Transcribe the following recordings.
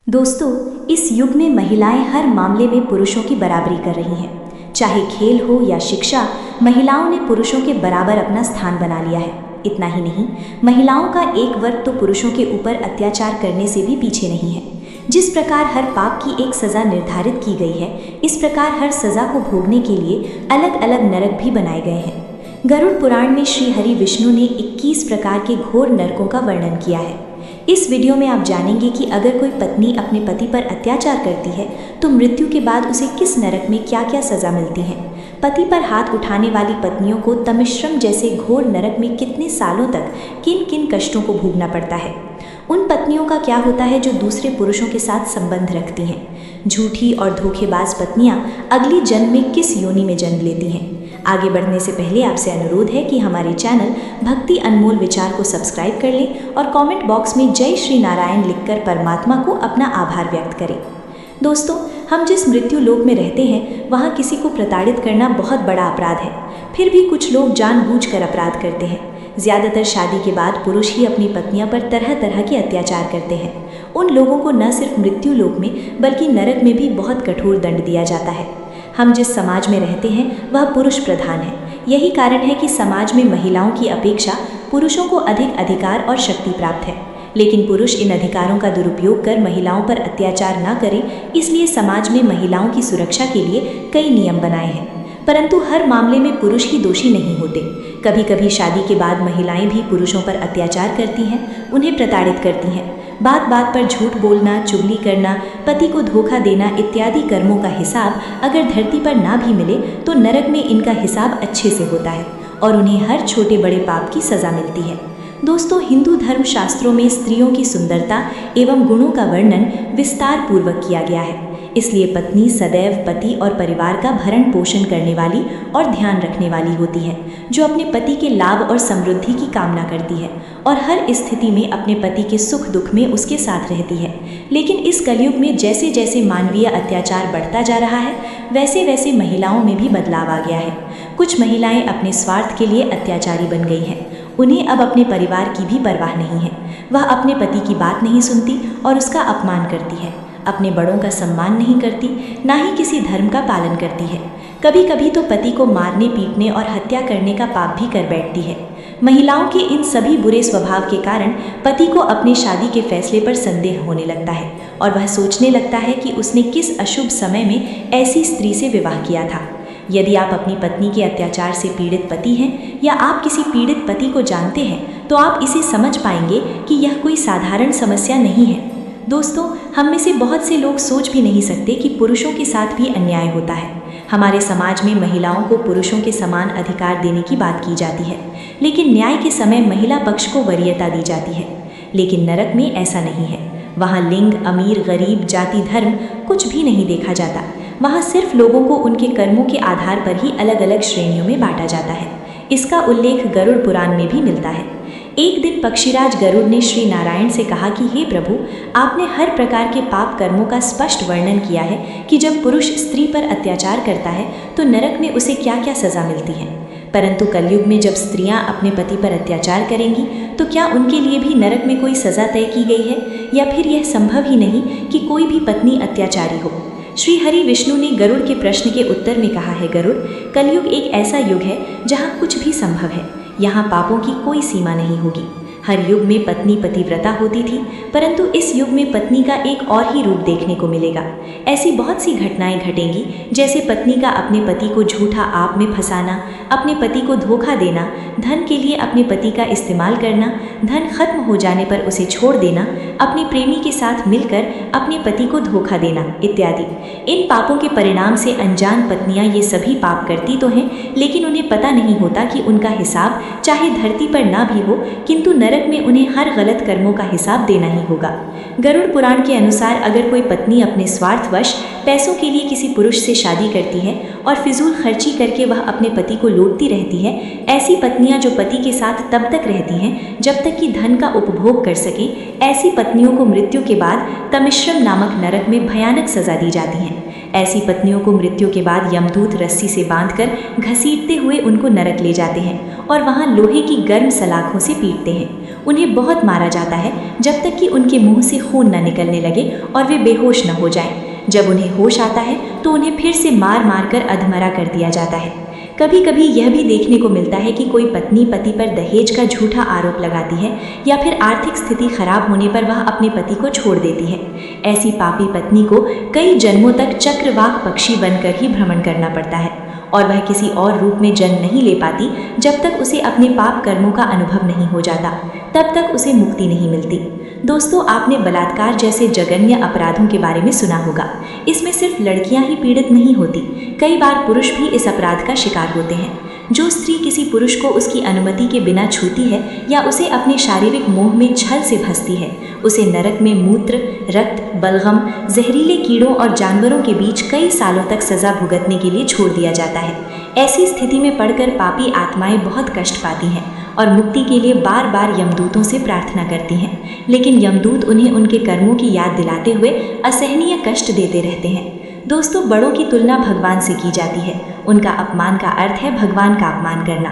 दोस्तों, इस युग में महिलाएं हर मामले में पुरुषों की बराबरी कर रही हैं। चाहे खेल हो या शिक्षा, महिलाओं ने पुरुषों के बराबर अपना स्थान बना लिया है। इतना ही नहीं, महिलाओं का एक वर्ग तो पुरुषों के ऊपर अत्याचार करने से भी पीछे नहीं है। जिस प्रकार हर पाप की एक सज़ा निर्धारित की गई है, इस प्रकार हर सज़ा को भोगने के लिए अलग अलग नरक भी बनाए गए हैं। गरुड़ पुराण में श्री हरि विष्णु ने 21 प्रकार के घोर नरकों का वर्णन किया है। इस वीडियो में आप जानेंगे कि अगर कोई पत्नी अपने पति पर अत्याचार करती है तो मृत्यु के बाद उसे किस नरक में क्या क्या सज़ा मिलती है। पति पर हाथ उठाने वाली पत्नियों को तमिश्रम जैसे घोर नरक में कितने सालों तक किन किन कष्टों को भोगना पड़ता है। उन पत्नियों का क्या होता है जो दूसरे पुरुषों के साथ संबंध रखती हैं। झूठी और धोखेबाज पत्नियां अगली जन्म में किस योनि में जन्म लेती हैं। आगे बढ़ने से पहले आपसे अनुरोध है कि हमारे चैनल भक्ति अनमोल विचार को सब्सक्राइब कर लें और कमेंट बॉक्स में जय श्री नारायण लिखकर परमात्मा को अपना आभार व्यक्त करें। दोस्तों, हम जिस मृत्यु लोक में रहते हैं वहाँ किसी को प्रताड़ित करना बहुत बड़ा अपराध है। फिर भी कुछ लोग जानबूझकर अपराध करते हैं। ज़्यादातर शादी के बाद पुरुष ही अपनी पत्नियां पर तरह तरह के अत्याचार करते हैं। उन लोगों को न सिर्फ मृत्यु लोक में बल्कि नरक में भी बहुत कठोर दंड दिया जाता है। हम जिस समाज में रहते हैं वह पुरुष प्रधान है। यही कारण है कि समाज में महिलाओं की अपेक्षा पुरुषों को अधिक अधिकार और शक्ति प्राप्त है। लेकिन पुरुष इन अधिकारों का दुरुपयोग कर महिलाओं पर अत्याचार न करें, इसलिए समाज में महिलाओं की सुरक्षा के लिए कई नियम बनाए हैं। परंतु हर मामले में पुरुष ही दोषी नहीं होते। कभी कभी शादी के बाद महिलाएं भी पुरुषों पर अत्याचार करती हैं, उन्हें प्रताड़ित करती हैं। बात बात पर झूठ बोलना, चुगली करना, पति को धोखा देना इत्यादि कर्मों का हिसाब अगर धरती पर ना भी मिले तो नरक में इनका हिसाब अच्छे से होता है और उन्हें हर छोटे बड़े पाप की सज़ा मिलती है। दोस्तों, हिंदू धर्म शास्त्रों में स्त्रियों की सुंदरता एवं गुणों का वर्णन विस्तार पूर्वक किया गया है। इसलिए पत्नी सदैव पति और परिवार का भरण पोषण करने वाली और ध्यान रखने वाली होती है, जो अपने पति के लाभ और समृद्धि की कामना करती है और हर स्थिति में अपने पति के सुख दुख में उसके साथ रहती है। लेकिन इस कलयुग में जैसे जैसे मानवीय अत्याचार बढ़ता जा रहा है, वैसे वैसे महिलाओं में भी बदलाव आ गया है। कुछ महिलाएं अपने स्वार्थ के लिए अत्याचारी बन गई हैं। उन्हें अब अपने परिवार की भी परवाह नहीं है। वह अपने पति की बात नहीं सुनती और उसका अपमान करती है, अपने बड़ों का सम्मान नहीं करती, ना ही किसी धर्म का पालन करती है। कभी कभी तो पति को मारने पीटने और हत्या करने का पाप भी कर बैठती है। महिलाओं के इन सभी बुरे स्वभाव के कारण पति को अपनी शादी के फैसले पर संदेह होने लगता है और वह सोचने लगता है कि उसने किस अशुभ समय में ऐसी स्त्री से विवाह किया था। यदि आप अपनी पत्नी के अत्याचार से पीड़ित पति हैं या आप किसी पीड़ित पति को जानते हैं तो आप इसे समझ पाएंगे कि यह कोई साधारण समस्या नहीं है। दोस्तों, हम में से बहुत से लोग सोच भी नहीं सकते कि पुरुषों के साथ भी अन्याय होता है। हमारे समाज में महिलाओं को पुरुषों के समान अधिकार देने की बात की जाती है, लेकिन न्याय के समय महिला पक्ष को वरीयता दी जाती है। लेकिन नरक में ऐसा नहीं है। वहाँ लिंग, अमीर, गरीब, जाति, धर्म कुछ भी नहीं देखा जाता। वहाँ सिर्फ लोगों को उनके कर्मों के आधार पर ही अलग अलग श्रेणियों में बांटा जाता है। इसका उल्लेख गरुड़ पुराण में भी मिलता है। एक दिन पक्षीराज गरुड़ ने श्री नारायण से कहा कि हे प्रभु, आपने हर प्रकार के पाप कर्मों का स्पष्ट वर्णन किया है कि जब पुरुष स्त्री पर अत्याचार करता है तो नरक में उसे क्या क्या सज़ा मिलती है। परंतु कलयुग में जब स्त्रियां अपने पति पर अत्याचार करेंगी तो क्या उनके लिए भी नरक में कोई सज़ा तय की गई है, या फिर यह संभव ही नहीं कि कोई भी पत्नी अत्याचारी हो। श्री हरि विष्णु ने गरुड़ के प्रश्न के उत्तर में कहा है, गरुड़, कलयुग एक ऐसा युग है जहाँ कुछ भी संभव है। यहाँ पापों की कोई सीमा नहीं होगी। हर युग में पत्नी पतिव्रता होती थी, परंतु इस युग में पत्नी का एक और ही रूप देखने को मिलेगा। ऐसी बहुत सी घटनाएं घटेंगी, जैसे पत्नी का अपने पति को झूठा आप में फंसाना, अपने पति को धोखा देना, धन के लिए अपने पति का इस्तेमाल करना, धन खत्म हो जाने पर उसे छोड़ देना, अपने प्रेमी के साथ मिलकर अपने पति को धोखा देना इत्यादि। इन पापों के परिणाम से अनजान पत्नियां ये सभी पाप करती तो हैं, लेकिन उन्हें पता नहीं होता कि उनका हिसाब चाहे धरती पर ना भी हो, किंतु नरक में उन्हें हर गलत कर्मों का हिसाब देना ही होगा। गरुड़ पुराण के अनुसार अगर कोई पत्नी अपने स्वार्थवश पैसों के लिए किसी पुरुष से शादी करती है और फिजूल खर्ची करके वह अपने पति को लूटती रहती है, ऐसी पत्नियां जो पति के साथ तब तक रहती हैं जब तक कि धन का उपभोग कर सके, ऐसी पत्नियों को मृत्यु के बाद तमिश्रम नामक नरक में भयानक सजा दी जाती है। ऐसी पत्नियों को मृत्यु के बाद यमदूत रस्सी से बांधकर घसीटते हुए उनको नरक ले जाते हैं और वहां लोहे की गर्म सलाखों से पीटते हैं। उन्हें बहुत मारा जाता है जब तक कि उनके मुंह से खून न निकलने लगे और वे बेहोश न हो जाएं। जब उन्हें होश आता है तो उन्हें फिर से मार मार कर अधमरा कर दिया जाता है। कभी कभी यह भी देखने को मिलता है कि कोई पत्नी पति पर दहेज का झूठा आरोप लगाती है या फिर आर्थिक स्थिति खराब होने पर वह अपने पति को छोड़ देती है। ऐसी पापी पत्नी को कई जन्मों तक चक्रवाक पक्षी बनकर ही भ्रमण करना पड़ता है और वह किसी और रूप में जन्म नहीं ले पाती जब तक उसे अपने पाप कर्मों का अनुभव नहीं हो जाता, तब तक उसे मुक्ति नहीं मिलती। दोस्तों, आपने बलात्कार जैसे जघन्य अपराधों के बारे में सुना होगा। इसमें सिर्फ लड़कियां ही पीड़ित नहीं होती, कई बार पुरुष भी इस अपराध का शिकार होते हैं। जो स्त्री किसी पुरुष को उसकी अनुमति के बिना छूती है या उसे अपने शारीरिक मोह में छल से फंसती है, उसे नरक में मूत्र, रक्त, बलगम, जहरीले कीड़ों और जानवरों के बीच कई सालों तक सजा भुगतने के लिए छोड़ दिया जाता है। ऐसी स्थिति में पड़कर पापी आत्माएं बहुत कष्ट पाती हैं और मुक्ति के लिए बार बार यमदूतों से प्रार्थना करती हैं, लेकिन यमदूत उन्हें उनके कर्मों की याद दिलाते हुए असहनीय कष्ट देते रहते हैं। दोस्तों, बड़ों की तुलना भगवान से की जाती है, उनका अपमान का अर्थ है भगवान का अपमान करना।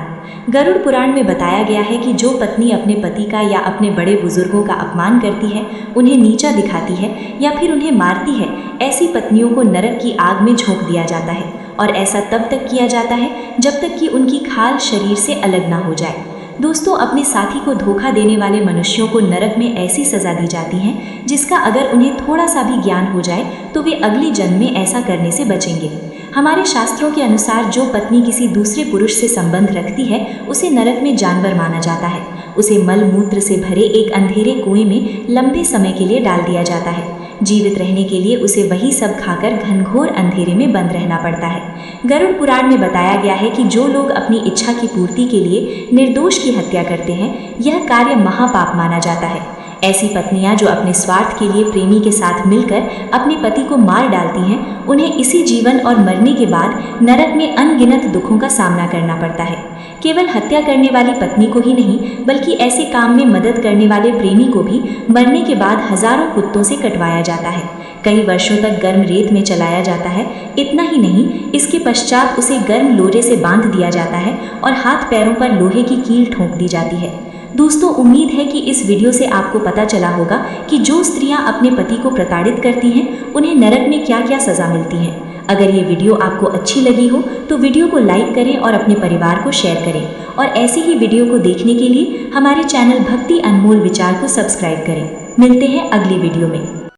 गरुड़ पुराण में बताया गया है कि जो पत्नी अपने पति का या अपने बड़े बुजुर्गों का अपमान करती है, उन्हें नीचा दिखाती है या फिर उन्हें मारती है, ऐसी पत्नियों को नरक की आग में झोंक दिया जाता है और ऐसा तब तक किया जाता है जब तक कि उनकी खाल शरीर से अलग ना हो जाए। दोस्तों, अपने साथी को धोखा देने वाले मनुष्यों को नरक में ऐसी सजा दी जाती है जिसका अगर उन्हें थोड़ा सा भी ज्ञान हो जाए तो वे अगले जन्म में ऐसा करने से बचेंगे। हमारे शास्त्रों के अनुसार जो पत्नी किसी दूसरे पुरुष से संबंध रखती है उसे नरक में जानवर माना जाता है। उसे मल मूत्र से भरे एक अंधेरे कुएं में लंबे समय के लिए डाल दिया जाता है। जीवित रहने के लिए उसे वही सब खाकर घनघोर अंधेरे में बंद रहना पड़ता है। गरुड़ पुराण में बताया गया है कि जो लोग अपनी इच्छा की पूर्ति के लिए निर्दोष की हत्या करते हैं, यह कार्य महापाप माना जाता है। ऐसी पत्नियां जो अपने स्वार्थ के लिए प्रेमी के साथ मिलकर अपने पति को मार डालती हैं, उन्हें इसी जीवन और मरने के बाद नरक में अनगिनत दुखों का सामना करना पड़ता है। केवल हत्या करने वाली पत्नी को ही नहीं, बल्कि ऐसे काम में मदद करने वाले प्रेमी को भी मरने के बाद हजारों कुत्तों से कटवाया जाता है। कई वर्षों तक गर्म रेत में चलाया जाता है। इतना ही नहीं, इसके पश्चात उसे गर्म लोहे से बांध दिया जाता है और हाथ पैरों पर लोहे की कील ठोंक दी जाती है। दोस्तों, उम्मीद है कि इस वीडियो से आपको पता चला होगा कि जो स्त्रियां अपने पति को प्रताड़ित करती हैं, उन्हें नरक में क्या क्या सजा मिलती है। अगर ये वीडियो आपको अच्छी लगी हो तो वीडियो को लाइक करें और अपने परिवार को शेयर करें और ऐसे ही वीडियो को देखने के लिए हमारे चैनल भक्ति अनमोल विचार को सब्सक्राइब करें। मिलते हैं अगली वीडियो में।